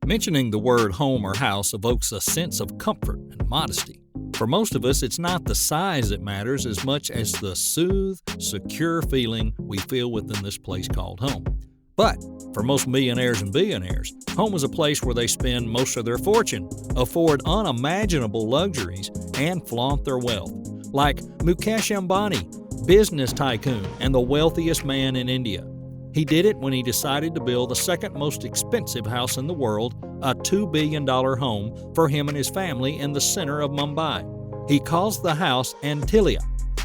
Mentioning the word home or house evokes a sense of comfort and modesty. For most of us, it's not the size that matters as much as the soothed, secure feeling we feel within this place called home. But for most millionaires and billionaires, home is a place where they spend most of their fortune, afford unimaginable luxuries, and flaunt their wealth. Like Mukesh Ambani, business tycoon and the wealthiest man in India. He did it when he decided to build the second most expensive house in the world, a $2 billion home for him and his family in the center of Mumbai. He calls the house Antilia.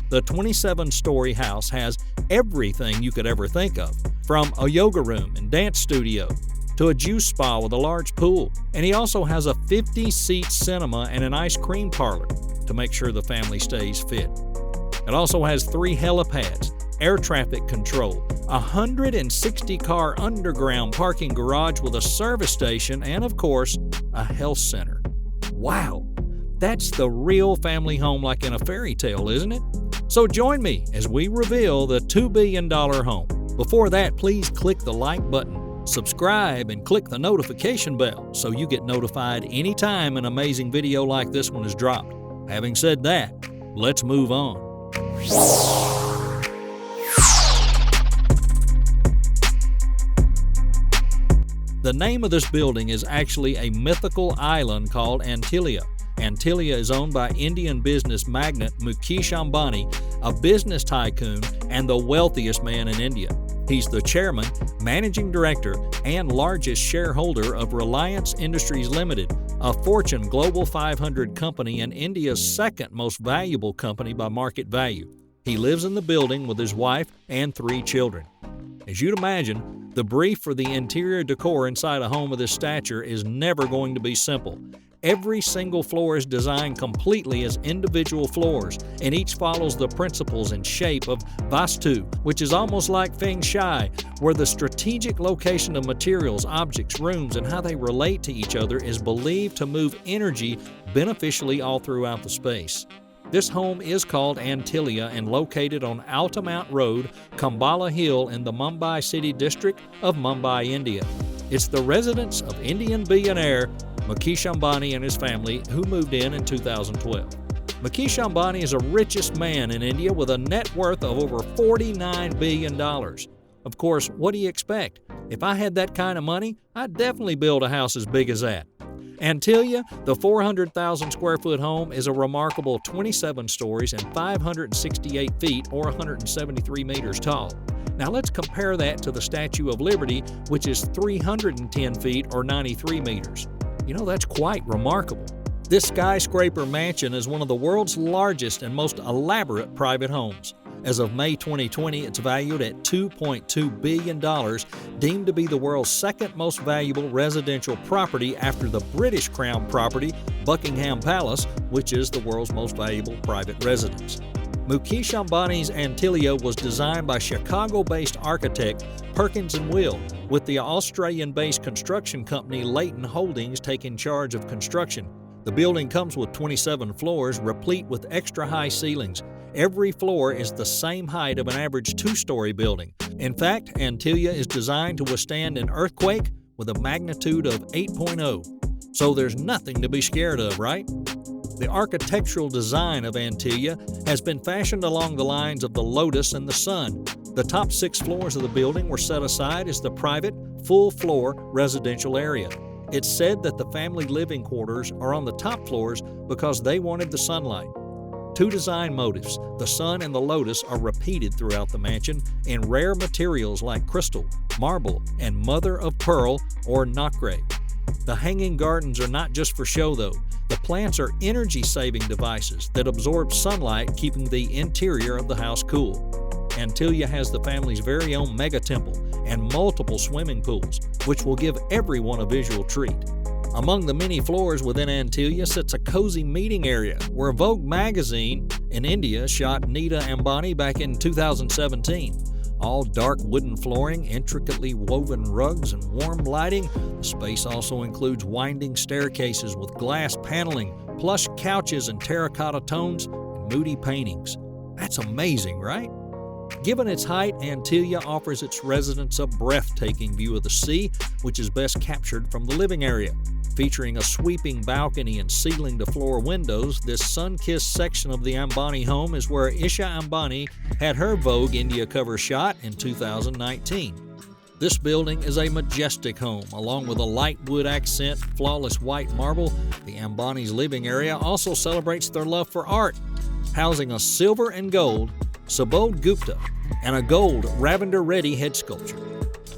The 27-story house has everything you could ever think of, from a yoga room and dance studio to a juice spa with a large pool. And he also has a 50-seat cinema and an ice cream parlor to make sure the family stays fit. It also has 3 helipads, air traffic control, a 160-car underground parking garage with a service station, and of course, a health center. Wow! That's the real family home like in a fairy tale, isn't it? So join me as we reveal the $2 billion home. Before that, please click the like button, subscribe, and click the notification bell so you get notified anytime an amazing video like this one is dropped. Having said that, let's move on. The name of this building is actually a mythical island called Antilia. Antilia is owned by Indian business magnate Mukesh Ambani, a business tycoon and the wealthiest man in India. He's the chairman, managing director, and largest shareholder of Reliance Industries Limited, a Fortune Global 500 company and India's second most valuable company by market value. He lives in the building with his wife and 3 children. As you'd imagine, the brief for the interior decor inside a home of this stature is never going to be simple. Every single floor is designed completely as individual floors, and each follows the principles and shape of Vastu, which is almost like Feng Shui, where the strategic location of materials, objects, rooms, and how they relate to each other is believed to move energy beneficially all throughout the space. This home is called Antilia and located on Altamount Road, Cumballa Hill in the Mumbai City district of Mumbai, India. It's the residence of Indian billionaire Mukesh Ambani and his family, who moved in 2012. Mukesh Ambani is the richest man in India with a net worth of over $49 billion. Of course, what do you expect? If I had that kind of money, I'd definitely build a house as big as that. Antilia, the 400,000 square foot home, is a remarkable 27 stories and 568 feet or 173 meters tall. Now let's compare that to the Statue of Liberty, which is 310 feet or 93 meters. You know, that's quite remarkable. This skyscraper mansion is one of the world's largest and most elaborate private homes. As of May 2020, it's valued at $2.2 billion, deemed to be the world's second most valuable residential property after the British Crown property, Buckingham Palace, which is the world's most valuable private residence. Mukesh Ambani's Antilia was designed by Chicago-based architect Perkins & Will, with the Australian-based construction company Leighton Holdings taking charge of construction. The building comes with 27 floors, replete with extra-high ceilings. Every floor is the same height of an average 2-story building. In fact, Antilia is designed to withstand an earthquake with a magnitude of 8.0. So there's nothing to be scared of, right? The architectural design of Antilia has been fashioned along the lines of the lotus and the sun. The top 6 floors of the building were set aside as the private, full-floor residential area. It's said that the family living quarters are on the top floors because they wanted the sunlight. 2 design motifs, the sun and the lotus, are repeated throughout the mansion in rare materials like crystal, marble, and mother of pearl or nacre. The hanging gardens are not just for show though. The plants are energy-saving devices that absorb sunlight, keeping the interior of the house cool. Antilia has the family's very own mega temple and multiple swimming pools, which will give everyone a visual treat. Among the many floors within Antilia sits a cozy meeting area where Vogue magazine in India shot Nita Ambani back in 2017. All dark wooden flooring, intricately woven rugs, and warm lighting. The space also includes winding staircases with glass paneling, plush couches and terracotta tones, and moody paintings. That's amazing, right? Given its height, Antilia offers its residents a breathtaking view of the sea, which is best captured from the living area. Featuring a sweeping balcony and ceiling-to-floor windows, this sun-kissed section of the Ambani home is where Isha Ambani had her Vogue India cover shot in 2019. This building is a majestic home. Along with a light wood accent, flawless white marble, the Ambani's living area also celebrates their love for art, housing a silver and gold Subodh Gupta and a gold Ravindra Reddy head sculpture.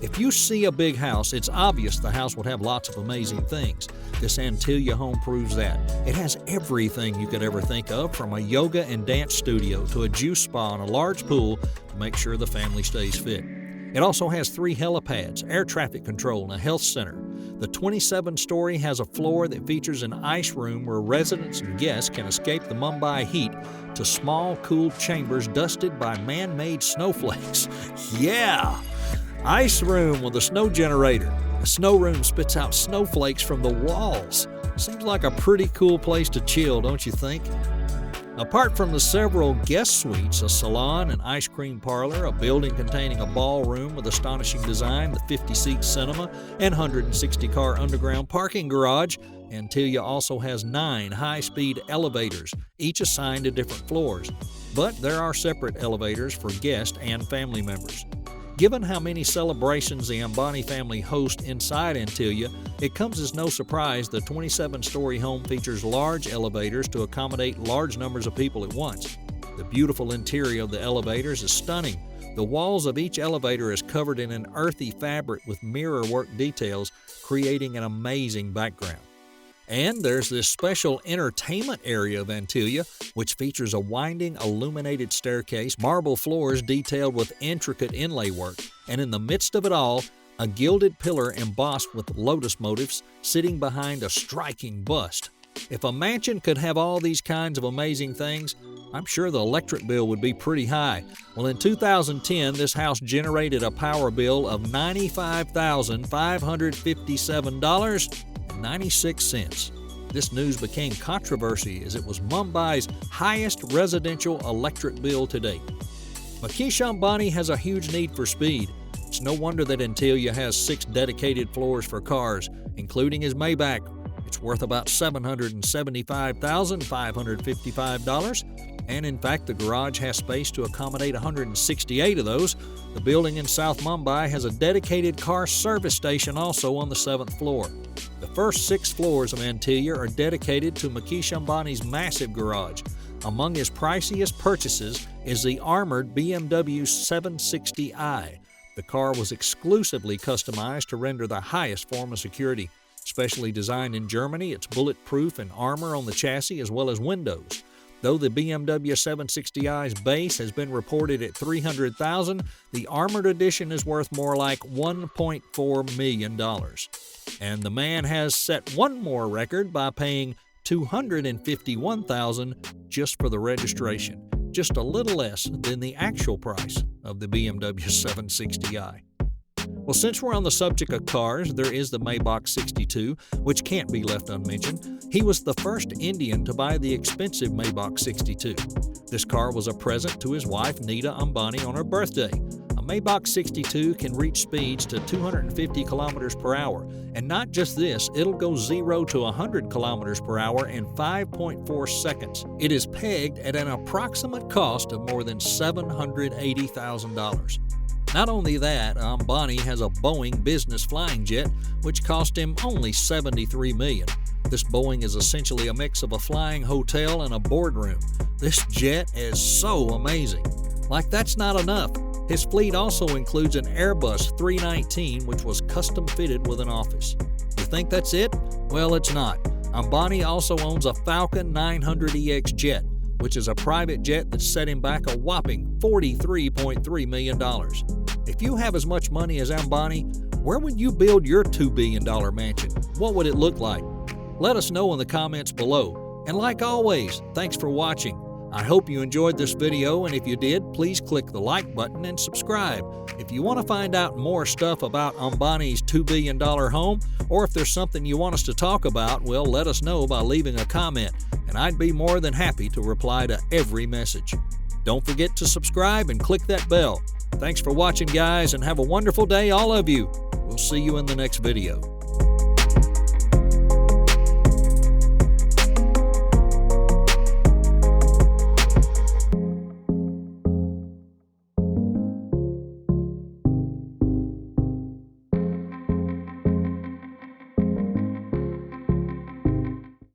If you see a big house, it's obvious the house would have lots of amazing things. This Antilia home proves that. It has everything you could ever think of, from a yoga and dance studio to a juice spa and a large pool to make sure the family stays fit. It also has 3 helipads, air traffic control, and a health center. The 27-story has a floor that features an ice room where residents and guests can escape the Mumbai heat to small, cool chambers dusted by man-made snowflakes. Yeah! Ice room with a snow generator. The snow room spits out snowflakes from the walls. Seems like a pretty cool place to chill, don't you think? Apart from the several guest suites, a salon, an ice cream parlor, a building containing a ballroom with astonishing design, the 50-seat cinema, and 160-car underground parking garage, Antilia also has 9 high-speed elevators, each assigned to different floors. But there are separate elevators for guests and family members. Given how many celebrations the Ambani family host inside Antilia, it comes as no surprise the 27-story home features large elevators to accommodate large numbers of people at once. The beautiful interior of the elevators is stunning. The walls of each elevator is covered in an earthy fabric with mirror-work details, creating an amazing background. And there's this special entertainment area of Antilia, which features a winding, illuminated staircase, marble floors detailed with intricate inlay work, and in the midst of it all, a gilded pillar embossed with lotus motifs sitting behind a striking bust. If a mansion could have all these kinds of amazing things, I'm sure the electric bill would be pretty high. Well, in 2010, this house generated a power bill of $95,557.96. This news became controversy as it was Mumbai's highest residential electric bill to date. Mukesh Ambani has a huge need for speed. It's no wonder that Antilia has 6 dedicated floors for cars, including his Maybach. It's worth about $775,555, and in fact, the garage has space to accommodate 168 of those. The building in South Mumbai has a dedicated car service station also on the 7th floor. The first 6 floors of Antilia are dedicated to Mukesh Ambani's massive garage. Among his priciest purchases is the armored BMW 760i. The car was exclusively customized to render the highest form of security. Specially designed in Germany, it's bulletproof and armor on the chassis as well as windows. Though the BMW 760i's base has been reported at $300,000, the armored edition is worth more like $1.4 million. And the man has set one more record by paying $251,000 just for the registration, just a little less than the actual price of the BMW 760i. Well, since we're on the subject of cars, there is the Maybach 62, which can't be left unmentioned. He was the first Indian to buy the expensive Maybach 62. This car was a present to his wife, Nita Ambani, on her birthday. A Maybach 62 can reach speeds to 250 kilometers per hour. And not just this, it'll go 0 to 100 kilometers per hour in 5.4 seconds. It is pegged at an approximate cost of more than $780,000. Not only that, Ambani has a Boeing business flying jet, which cost him only $73 million. This Boeing is essentially a mix of a flying hotel and a boardroom. This jet is so amazing. Like that's not enough. His fleet also includes an Airbus 319, which was custom fitted with an office. You think that's it? Well, it's not. Ambani also owns a Falcon 900EX jet, which is a private jet that set him back a whopping $43.3 million. If you have as much money as Ambani, where would you build your $2 billion mansion? What would it look like? Let us know in the comments below. And like always, thanks for watching. I hope you enjoyed this video, and if you did, please click the like button and subscribe. If you want to find out more stuff about Ambani's $2 billion home, or if there's something you want us to talk about, well, let us know by leaving a comment, and I'd be more than happy to reply to every message. Don't forget to subscribe and click that bell. Thanks for watching, guys, and have a wonderful day, all of you. We'll see you in the next video.